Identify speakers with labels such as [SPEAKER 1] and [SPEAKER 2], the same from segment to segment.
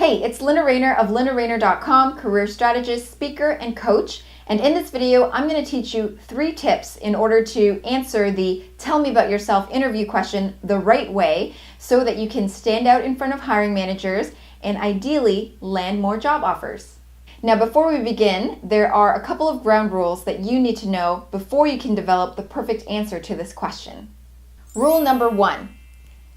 [SPEAKER 1] Hey, it's Linda Rayner of lindarayner.com, career strategist, speaker, and coach. And in this video, I'm going to teach you 3 tips in order to answer the tell me about yourself interview question the right way so that you can stand out in front of hiring managers and ideally land more job offers. Now, before we begin, there are a couple of ground rules that you need to know before you can develop the perfect answer to this question. Rule number 1,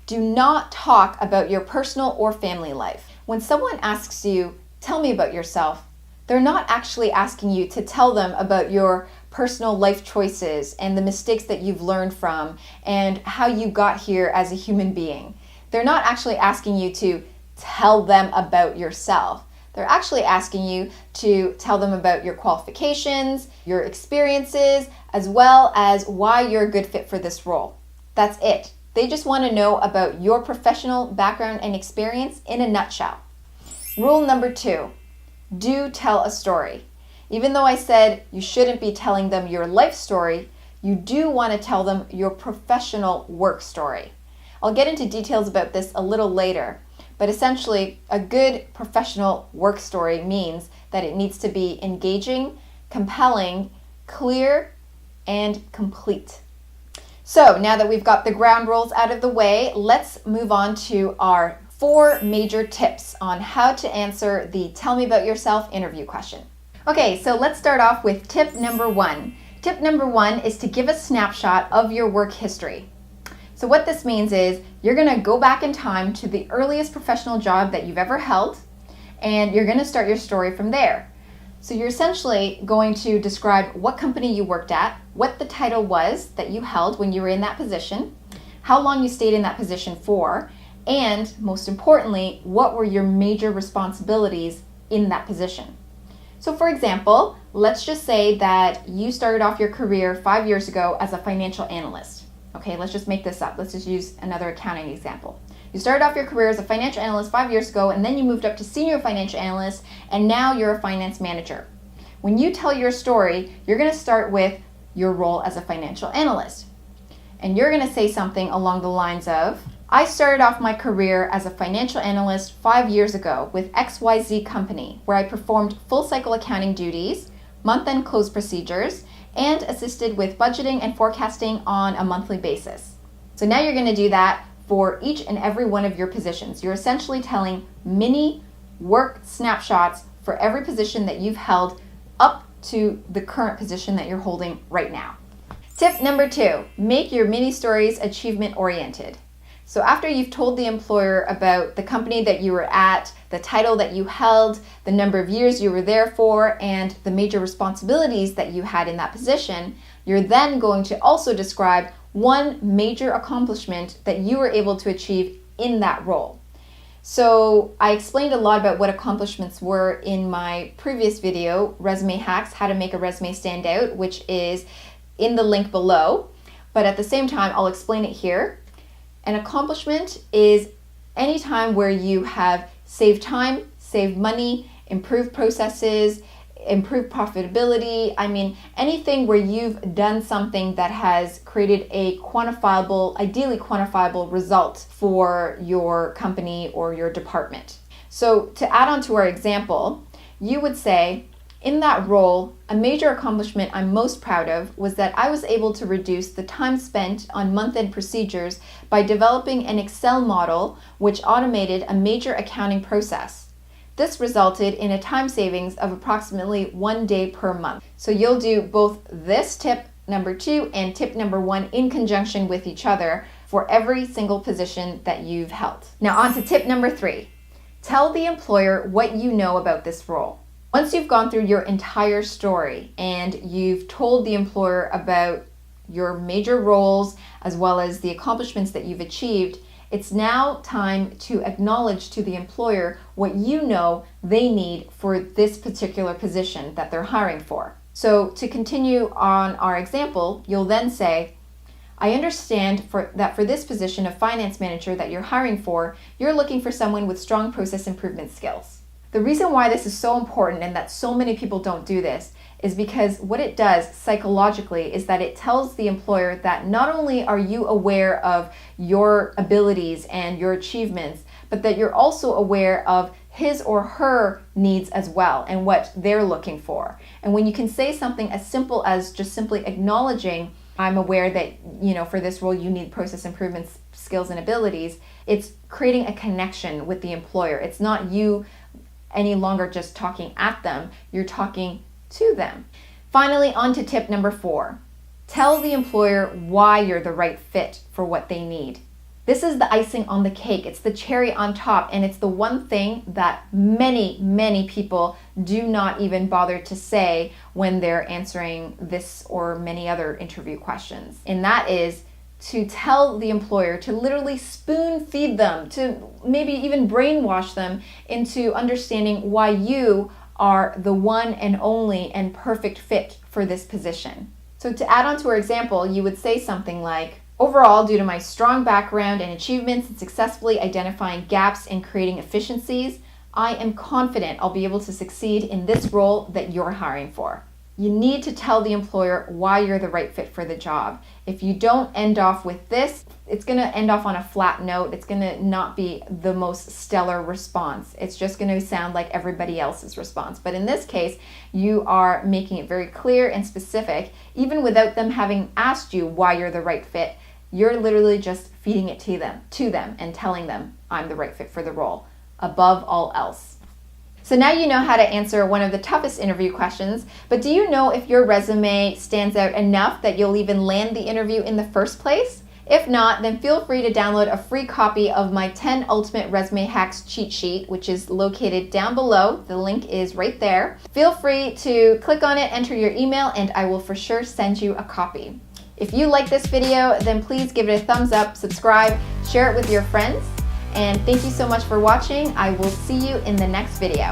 [SPEAKER 1] do not talk about your personal or family life. When someone asks you, tell me about yourself, they're not actually asking you to tell them about your personal life choices and the mistakes that you've learned from and how you got here as a human being. They're not actually asking you to tell them about yourself. They're actually asking you to tell them about your qualifications, your experiences, as well as why you're a good fit for this role. That's it. They just want to know about your professional background and experience in a nutshell. Rule number 2, do tell a story. Even though I said you shouldn't be telling them your life story, you do want to tell them your professional work story. I'll get into details about this a little later, but essentially a good professional work story means that it needs to be engaging, compelling, clear, and complete. So now that we've got the ground rules out of the way, let's move on to our 4 major tips on how to answer the tell me about yourself interview question. Okay, so let's start off with tip number 1. Tip number 1 is to give a snapshot of your work history. So what this means is you're going to go back in time to the earliest professional job that you've ever held, and you're going to start your story from there. So you're essentially going to describe what company you worked at, what the title was that you held when you were in that position, how long you stayed in that position for, and most importantly, what were your major responsibilities in that position. So for example, let's just say that you started off your career 5 years ago as a financial analyst. Okay, let's just make this up. Let's just use another accounting example. You started off your career as a financial analyst 5 years ago, and then you moved up to senior financial analyst, and now you're a finance manager. When you tell your story, you're going to start with your role as a financial analyst. And you're going to say something along the lines of, I started off my career as a financial analyst 5 years ago with XYZ company, where I performed full cycle accounting duties, month-end close procedures, and assisted with budgeting and forecasting on a monthly basis. So now you're going to do that for each and every one of your positions. You're essentially telling mini work snapshots for every position that you've held up to the current position that you're holding right now. Tip number 2, make your mini stories achievement oriented. So after you've told the employer about the company that you were at, the title that you held, the number of years you were there for, and the major responsibilities that you had in that position, you're then going to also describe one major accomplishment that you were able to achieve in that role. So I explained a lot about what accomplishments were in my previous video, Resume Hacks, How to Make a Resume Stand Out, which is in the link below. But at the same time, I'll explain it here. An accomplishment is any time where you have saved time, saved money, improved processes, improved profitability. I mean, anything where you've done something that has created a quantifiable, ideally quantifiable result for your company or your department. So to add on to our example, you would say, in that role, a major accomplishment I'm most proud of was that I was able to reduce the time spent on month-end procedures by developing an Excel model which automated a major accounting process. This resulted in a time savings of approximately 1 day per month. So you'll do both this tip number 2 and tip number 1 in conjunction with each other for every single position that you've held. Now on to tip number 3. Tell the employer what you know about this role. Once you've gone through your entire story and you've told the employer about your major roles as well as the accomplishments that you've achieved, it's now time to acknowledge to the employer what you know they need for this particular position that they're hiring for. So to continue on our example, you'll then say, I understand that for this position of finance manager that you're hiring for, you're looking for someone with strong process improvement skills. The reason why this is so important and that so many people don't do this is because what it does psychologically is that it tells the employer that not only are you aware of your abilities and your achievements, but that you're also aware of his or her needs as well and what they're looking for. And when you can say something as simple as just simply acknowledging, I'm aware that, for this role you need process improvement skills and abilities, it's creating a connection with the employer. It's not you any longer just talking at them, you're talking to them. Finally, on to tip number 4. Tell the employer why you're the right fit for what they need. This is the icing on the cake. It's the cherry on top, and it's the one thing that many, many people do not even bother to say when they're answering this or many other interview questions. And that is to tell the employer to literally spoon feed them, to maybe even brainwash them into understanding why you are the one and only and perfect fit for this position. So to add on to our example, you would say something like, overall, due to my strong background and achievements in successfully identifying gaps and creating efficiencies, I am confident I'll be able to succeed in this role that you're hiring for. You need to tell the employer why you're the right fit for the job. If you don't end off with this, it's going to end off on a flat note. It's going to not be the most stellar response. It's just going to sound like everybody else's response. But in this case, you are making it very clear and specific, even without them having asked you why you're the right fit. You're literally just feeding it to them and telling them, I'm the right fit for the role, above all else. So now you know how to answer one of the toughest interview questions, but do you know if your resume stands out enough that you'll even land the interview in the first place? If not, then feel free to download a free copy of my 10 Ultimate Resume Hacks cheat sheet, which is located down below. The link is right there. Feel free to click on it, enter your email, and I will for sure send you a copy. If you like this video, then please give it a thumbs up, subscribe, share it with your friends, and thank you so much for watching. I will see you in the next video.